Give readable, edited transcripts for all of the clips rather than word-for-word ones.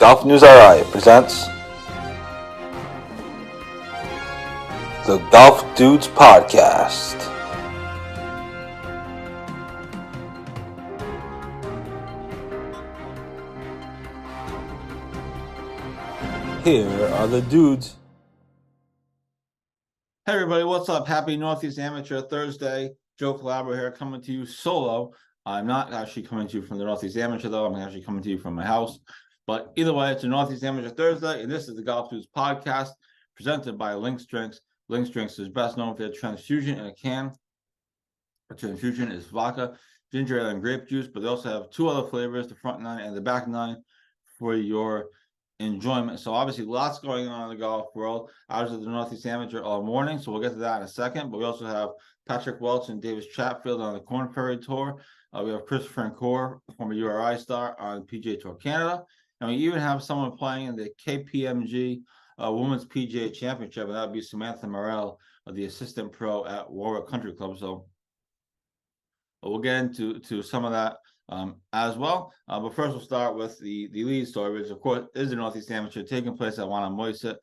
Golf News RI presents the Golf Dudes Podcast. Here are the dudes. Hey everybody, what's up? Happy Northeast Amateur Thursday. Joe Calabro here, coming to you solo. I'm not actually coming to you from the Northeast Amateur though. I'm actually coming to you from my house. But either way, it's a Northeast Amateur Thursday, and this is the Golf Dudes Podcast presented by Lynx Drinks. Lynx Drinks is best known for their transfusion in a can. The transfusion is vodka, ginger ale, and grape juice, but they also have two other flavors, the front nine and the back nine, for your enjoyment. So obviously lots going on in the golf world. I was at the Northeast Amateur all morning, so we'll get to that in a second. But we also have Patrick Welch and Davis Chatfield on the Korn Ferry Tour. We have Christopher and Core, former URI star, on PGA Tour Canada. And we even have someone playing in the KPMG Women's PGA Championship, and that would be Samantha Morrell, the assistant pro at Warwick Country Club. So we'll get into some of that as well. But first, we'll start with the lead story, which, of course, is the Northeast Amateur taking place at Wannamoisett.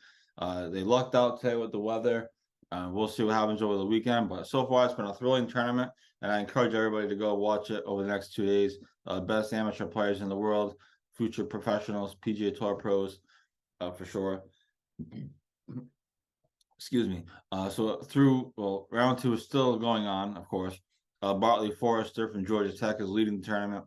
They lucked out today with the weather. We'll see what happens over the weekend. But so far, it's been a thrilling tournament, and I encourage everybody to go watch it over the next 2 days. Best amateur players in the world, future professionals, PGA Tour pros, for sure. Excuse me. Round two is still going on, of course. Bartley Forrester from Georgia Tech is leading the tournament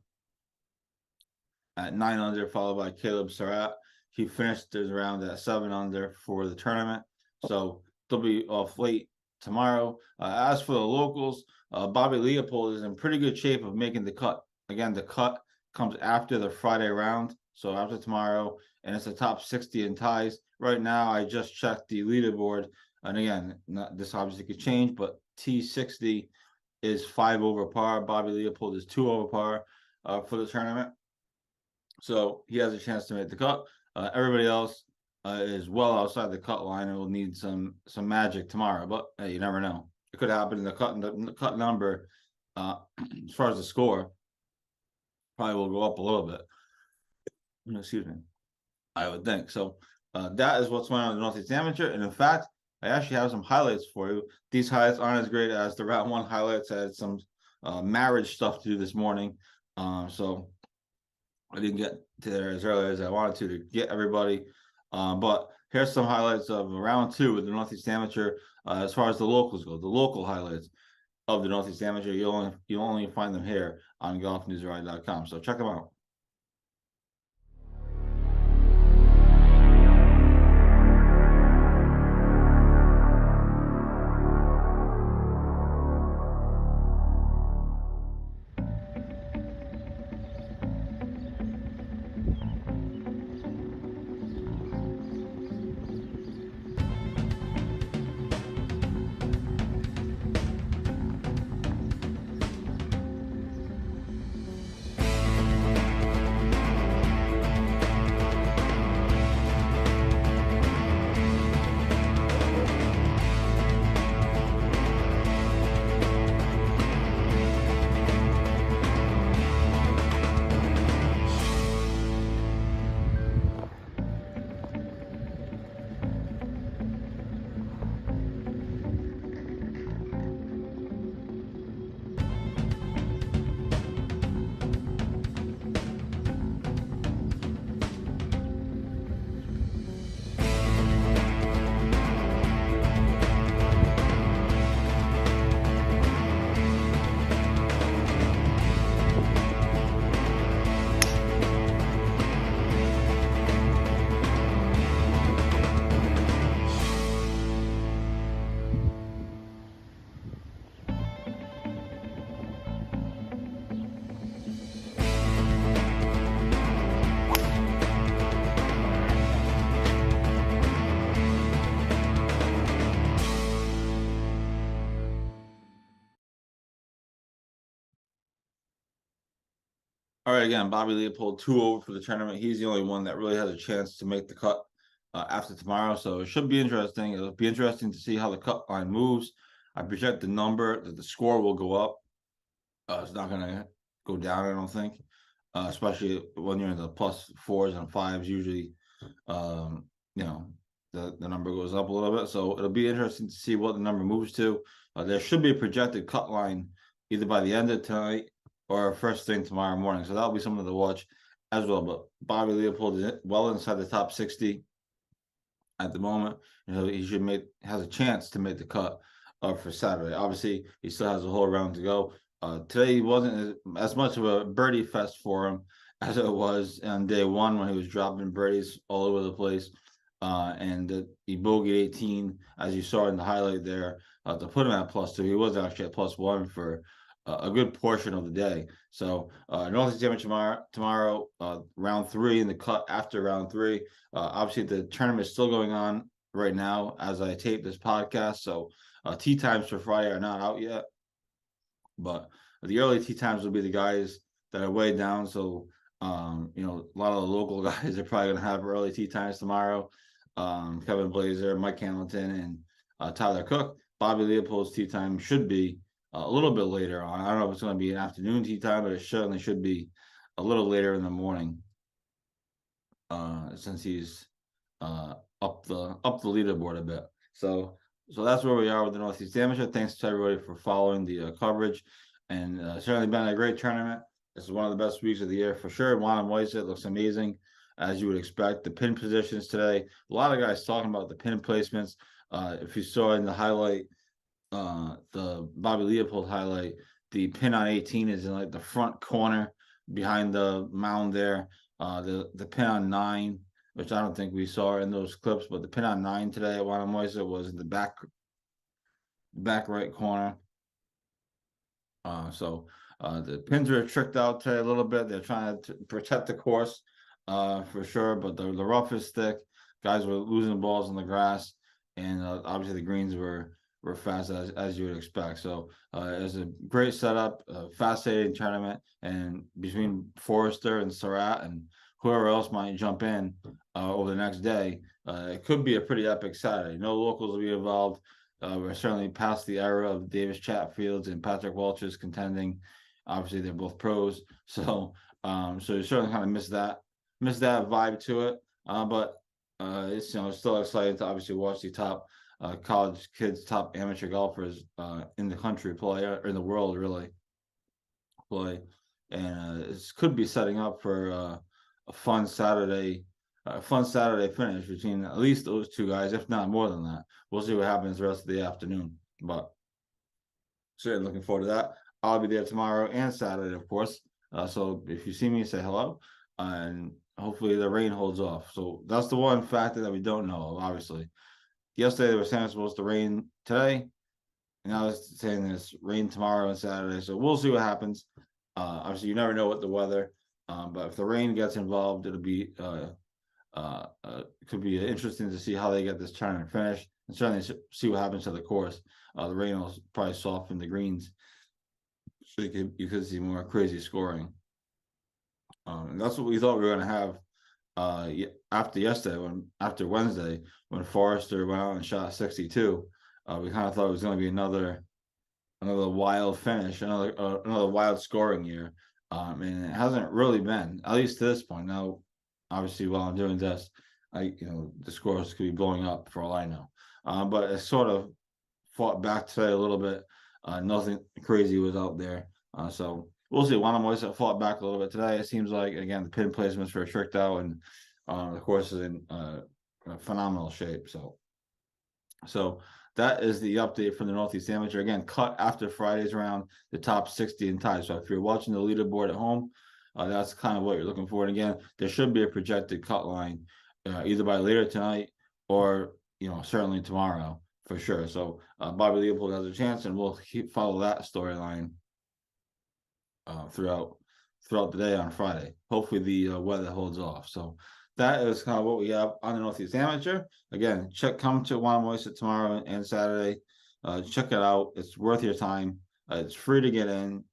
at 9 under, followed by Caleb Surratt. He finished his round at 7 under for the tournament, so they'll be off late tomorrow. As for the locals, Bobby Leopold is in pretty good shape of making the cut. Again, the cut comes after the Friday round, so after tomorrow, and it's the top 60 in ties. Right now, I just checked the leaderboard, and again, this obviously could change, but T60 is 5 over par. Bobby Leopold is 2 over par for the tournament. So he has a chance to make the cut. Everybody else is well outside the cut line and will need some magic tomorrow. But hey, you never know. It could happen in the cut number, as far as the score, probably will go up a little bit. Excuse me. I would think. So that is what's going on in the Northeast Amateur. And in fact, I actually have some highlights for you. These highlights aren't as great as the round one highlights. I had some marriage stuff to do this morning. So I didn't get to there as early as I wanted to get everybody. But here's some highlights of round two with the Northeast Amateur as far as the locals go. The local highlights of the Northeast Amateur, you'll only find them here on golfnewsri.com. So check them out. All right, again, Bobby Leopold 2 over for the tournament. He's the only one that really has a chance to make the cut after tomorrow. So it should be interesting. It'll be interesting to see how the cut line moves. I project the score will go up. It's not going to go down, I don't think. especially when you're in the plus fours and fives. Usually, you know, the number goes up a little bit. So it'll be interesting to see what the number moves to. There should be a projected cut line either by the end of tonight or first thing tomorrow morning. So that'll be something to watch as well. But Bobby Leopold is well inside the top 60 at the moment. He should has a chance to make the cut for Saturday. Obviously, he still has a whole round to go. Today wasn't as much of a birdie fest for him as it was on day one when he was dropping birdies all over the place. And he bogeyed 18, as you saw in the highlight there, to put him at +2. He was actually at +1 for a good portion of the day. So Northeast Championship tomorrow, round 3 in the cut after round 3. Obviously, the tournament is still going on right now as I tape this podcast. So tee times for Friday are not out yet, but the early tee times will be the guys that are way down. So a lot of the local guys are probably going to have early tee times tomorrow. Kevin Blazer, Mike Hamilton, and Tyler Cook. Bobby Leopold's tee time should be a little bit later on. I don't know if it's going to be an afternoon tee time, but it certainly should be a little later in the morning, since he's up the leaderboard a bit. So that's where we are with the Northeast Amateur. Thanks to everybody for following the coverage, and certainly been a great tournament. This is one of the best weeks of the year for sure. Wannamoisett looks amazing, as you would expect. The pin positions today, a lot of guys talking about the pin placements. If you saw in the highlight, the Bobby Leopold highlight, the pin on 18 is in like the front corner behind the mound there. The pin on 9, which I don't think we saw in those clips, but the pin on 9 today at Wannamoisett was in the back right corner. So the pins are tricked out today a little bit. They're trying to protect the course for sure, but the rough is thick. Guys were losing balls on the grass, and obviously the greens were fast as you would expect. So it was a great setup, fascinating tournament, and between Forrester and Surratt and whoever else might jump in over the next day, it could be a pretty epic Saturday. No locals will be involved. We're certainly past the era of Davis Chatfields and Patrick Welch's contending. Obviously, they're both pros, so you certainly kind of miss that vibe to it. But it's still exciting to obviously watch the top college kids, top amateur golfers in the country play, or in the world really play, and this could be setting up for a fun Saturday finish between at least those two guys, if not more than that. We'll see what happens the rest of the afternoon, but certainly looking forward to that. I'll be there tomorrow and Saturday, of course. So if you see me, say hello, and hopefully the rain holds off. So that's the one factor that we don't know of, obviously. Yesterday they were saying it's supposed to rain today, and now it's saying there's rain tomorrow and Saturday. So we'll see what happens. Obviously, you never know what the weather, but if the rain gets involved, it'll be could be interesting to see how they get this tournament finished, and certainly see what happens to the course. The rain will probably soften the greens, so you could see more crazy scoring. And that's what we thought we were going to have after Wednesday, when Forrester went out and shot 62. We kind of thought it was going to be another wild finish, another wild scoring year. And it hasn't really been, at least to this point. Now, obviously, while I'm doing this, the scores could be blowing up for all I know. But it sort of fought back today a little bit. Nothing crazy was out there. So we'll see. Wannamoisett fought back a little bit today. It seems like, again, the pin placements were tricked out, and the course is in phenomenal shape. So that is the update from the Northeast Amateur. Again, cut after Friday's round, the top 60 in ties. So if you're watching the leaderboard at home, that's kind of what you're looking for. And again, there should be a projected cut line either by later tonight or certainly tomorrow for sure. So Bobby Leopold has a chance, and we'll follow that storyline throughout the day on Friday. Hopefully the weather holds off. So that is kind of what we have on the Northeast Amateur. Again, come to Wannamoisett tomorrow and Saturday. Check it out. It's worth your time. It's free to get in.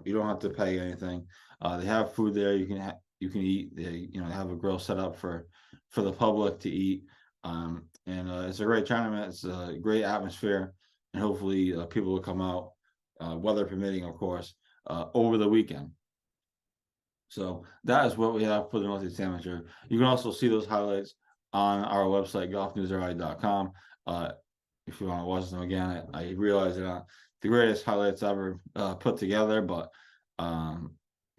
You don't have to pay anything. They have food there. You can eat. They have a grill set up for the public to eat. And it's a great tournament. It's a great atmosphere, and hopefully people will come out, weather permitting, of course, over the weekend. So that is what we have for the Northeast Amateur. You can also see those highlights on our website, golfnewsri.com. If you want to watch them again, I realize they're not the greatest highlights ever put together, but you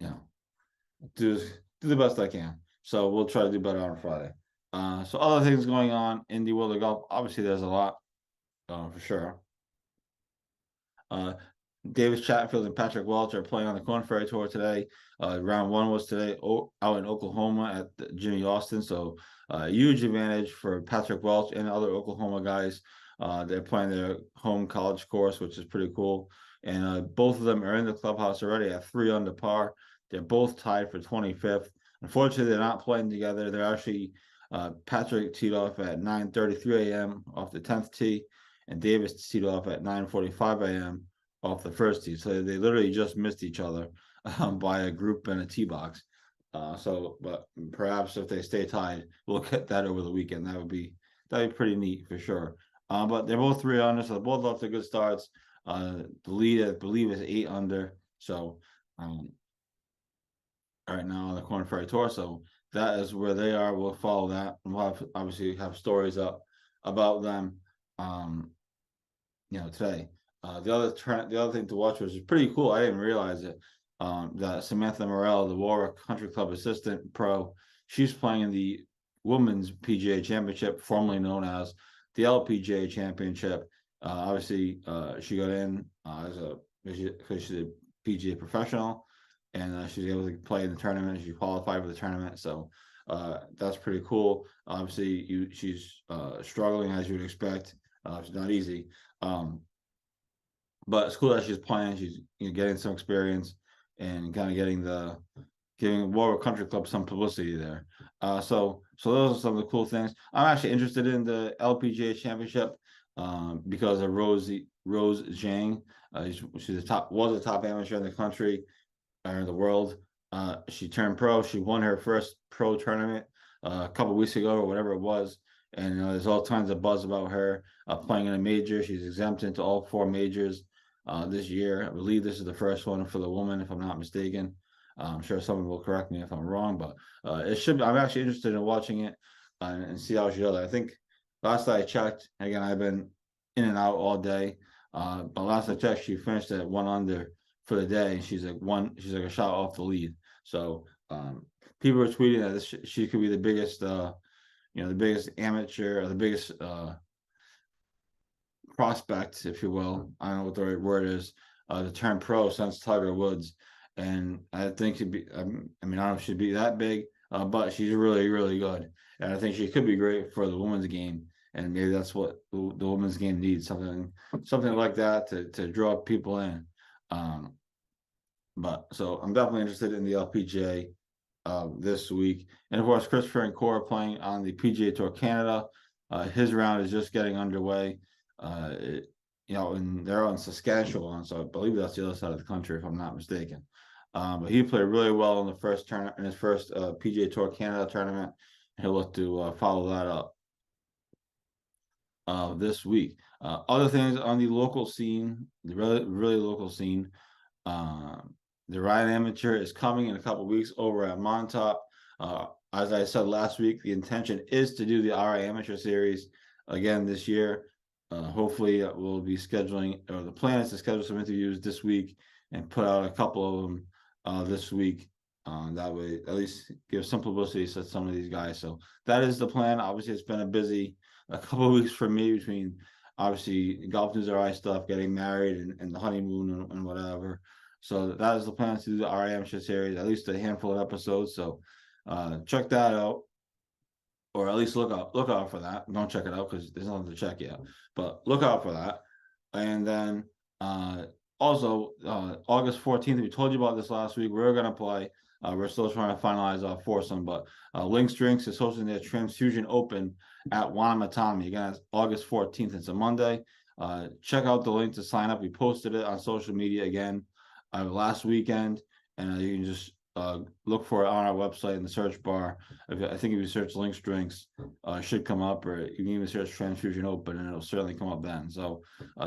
know, do the best I can. So we'll try to do better on Friday. So other things going on in the world of golf. Obviously, there's a lot for sure. Davis Chatfield and Patrick Welch are playing on the Korn Ferry Tour today. Round one was today out in Oklahoma at Jimmy Austin. So huge advantage for Patrick Welch and other Oklahoma guys. They're playing their home college course, which is pretty cool. And both of them are in the clubhouse already at 3 under par. They're both tied for 25th. Unfortunately, they're not playing together. They're actually Patrick teed off at 9:33 a.m. off the 10th tee, and Davis teed off at 9:45 a.m. off the first tee. So they literally just missed each other by a group and a tee box. But perhaps if they stay tied, we'll get that over the weekend. That'd be pretty neat for sure. But they're both 3 under, so they're both off to good starts. The lead, I believe, is 8 under. So right now on the Korn Ferry Tour. So that is where they are. We'll follow that. And we'll obviously have stories up about them today. The other thing to watch, which is pretty cool, I didn't realize it. That Samantha Morrell, the Warwick Country Club assistant pro, she's playing in the Women's PGA Championship, formerly known as the LPGA Championship. Obviously, she got in because she's a PGA professional, and she's able to play in the tournament. She qualified for the tournament, so that's pretty cool. Obviously, she's struggling as you would expect. It's not easy. But it's cool that she's playing. She's getting some experience and kind of giving Warwick Country Club some publicity there. So those are some of the cool things. I'm actually interested in the LPGA Championship because of Rose Zhang. She's was a top amateur in the country or in the world. She turned pro. She won her first pro tournament a couple weeks ago or whatever it was. And there's all kinds of buzz about her playing in a major. She's exempt into all 4 majors this year. I believe this is the first one for the woman, if I'm not mistaken. I'm sure someone will correct me if I'm wrong, but it should be. I'm actually interested in watching it and see how she does. I think last I checked, again, I've been in and out all day, but last I checked, she finished at 1 under for the day. She's like a shot off the lead. So people are tweeting that she could be the biggest, the biggest amateur or the biggest prospect, if you will. I don't know what the right word is, to turn pro since Tiger Woods. And I think she'd be, I mean, I don't know if she'd be that big, but she's really, really good. And I think she could be great for the women's game. And maybe that's what the women's game needs, something like that to draw people in. But so I'm definitely interested in the LPGA this week. And of course, Christopher and Cora playing on the PGA Tour Canada. His round is just getting underway. And they're on Saskatchewan, so I believe that's the other side of the country, if I'm not mistaken. But he played really well in his first PGA Tour Canada tournament. He'll look to follow that up this week. Other things on the local scene, the really, really local scene. The Ryan Amateur is coming in a couple weeks over at Montauk. As I said last week, the intention is to do the RI Amateur Series again this year. Hopefully, we'll be scheduling, or the plan is to schedule some interviews this week and put out a couple of them this week. That way, at least give some publicity to some of these guys. So that is the plan. Obviously, it's been a couple of weeks for me between obviously Golf News RI stuff, getting married, and the honeymoon and whatever. So that is the plan to do the RI Amateur Series, at least a handful of episodes. So check that out, or at least look out for that. Don't check it out because there's nothing to check yet, but look out for that. And then also August 14th, we told you about this last week. We're going to play. We're still trying to finalize our foursome, but Links Drinks is hosting their Transfusion Open at Wannamoisett. Again, it's August 14th. It's a Monday. Check out the link to sign up. We posted it on social media again last weekend, and you can just look for it on our website in the search bar. I think if you search Links Drinks, it should come up, or you can even search Transfusion Open, and it'll certainly come up then. So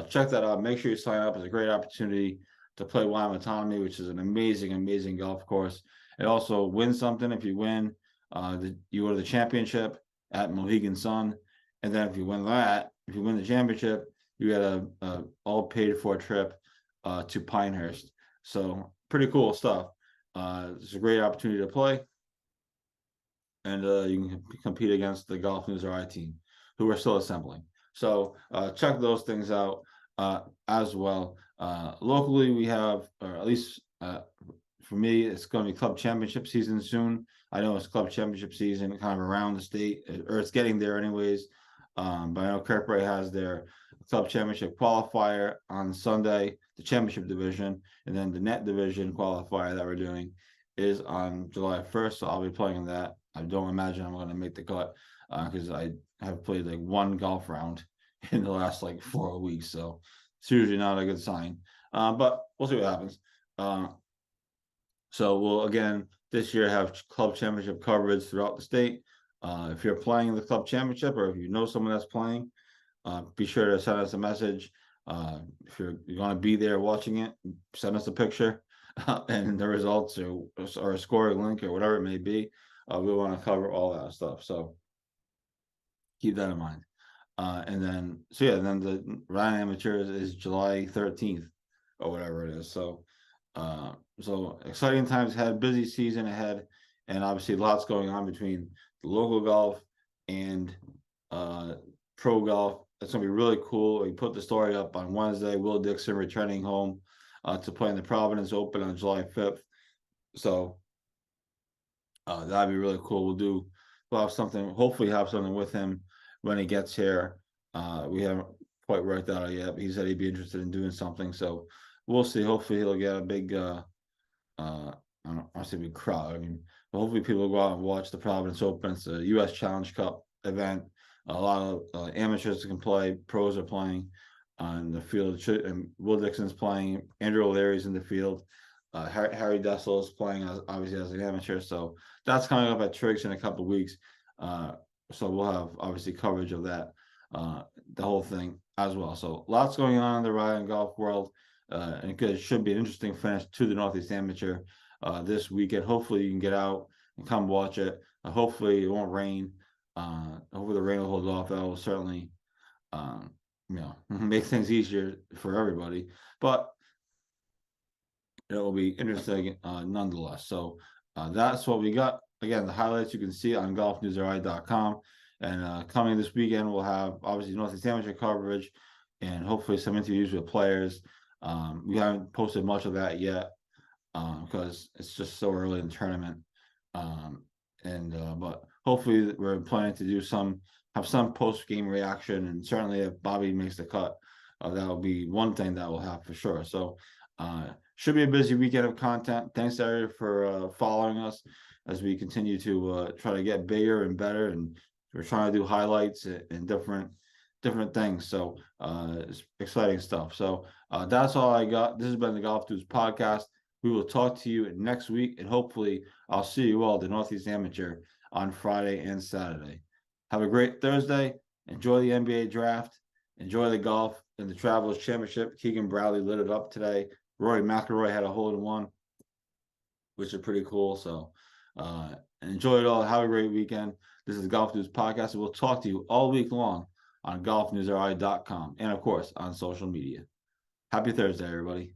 check that out. Make sure you sign up. It's a great opportunity to play Wyoming Autonomy, which is an amazing, amazing golf course. It also wins something. If you win, you go to the championship at Mohegan Sun, and then if you win the championship, you get a all paid for trip to Pinehurst. So pretty cool stuff. It's a great opportunity to play, and you can compete against the Golf News RI team, who are still assembling. So check those things out as well. Locally, we have, or at least for me, it's going to be club championship season soon. I know it's club championship season kind of around the state, or it's getting there anyways. But I know Kirkbride has their club championship qualifier on Sunday, the championship division, and then the net division qualifier that we're doing is on July 1st. So I'll be playing that. I don't imagine I'm going to make the cut because I have played like one golf round in the last like 4 weeks. So it's usually not a good sign. But we'll see what happens. So we'll again this year have club championship coverage throughout the state. If you're playing the club championship, or if you know someone that's playing, be sure to send us a message. If you're going to be there watching it, send us a picture and the results, or a scoring link, or whatever it may be. We want to cover all that stuff, so keep that in mind. And then then the Ryan Amateurs is July 13th or whatever it is. So exciting times ahead, busy season ahead, and obviously lots going on between the local golf and pro golf. It's gonna be really cool. We put the story up on Wednesday. Will Dixon returning home to play in the Providence Open on July 5th. So that'd be really cool. We'll have something, hopefully have something with him when he gets here. We haven't quite worked that out yet, but he said he'd be interested in doing something. So we'll see. Hopefully he'll get a big I don't want to say big crowd. I mean, but hopefully people will go out and watch the Providence Open. It's a US Challenge Cup event. A lot of amateurs can play, pros are playing on the field. And Will Dixon's playing, Andrew O'Leary's in the field. Harry Dessel is playing obviously as an amateur. So that's coming up at Triggs in a couple of weeks. So we'll have obviously coverage of that, the whole thing as well. So lots going on in the Ryan golf world. And it should be an interesting finish to the Northeast Amateur this weekend. Hopefully you can get out and come watch it. Hopefully it won't rain. Hopefully the rain will hold off. That will certainly make things easier for everybody. But it will be interesting nonetheless. So that's what we got. Again, the highlights you can see on golfnewsri.com. And coming this weekend, we'll have obviously Northeast Amateur coverage and hopefully some interviews with players. We haven't posted much of that yet because it's just so early in the tournament. But hopefully we're planning to have some post-game reaction, and certainly if Bobby makes the cut, that will be one thing that we'll have for sure. So should be a busy weekend of content. Thanks everyone for following us as we continue to try to get bigger and better, and we're trying to do highlights and different things. So it's exciting stuff. So that's all I got. This has been the Golf Dudes podcast. We will talk to you next week, and hopefully I'll see you all at the Northeast Amateur on Friday and Saturday. Have a great Thursday. Enjoy the NBA draft. Enjoy the golf and the Travelers Championship. Keegan Bradley lit it up today. Rory McIlroy had a hole-in-one, which is pretty cool. So enjoy it all. Have a great weekend. This is the Golf News Podcast, and we'll talk to you all week long on golfnewsri.com and, of course, on social media. Happy Thursday, everybody.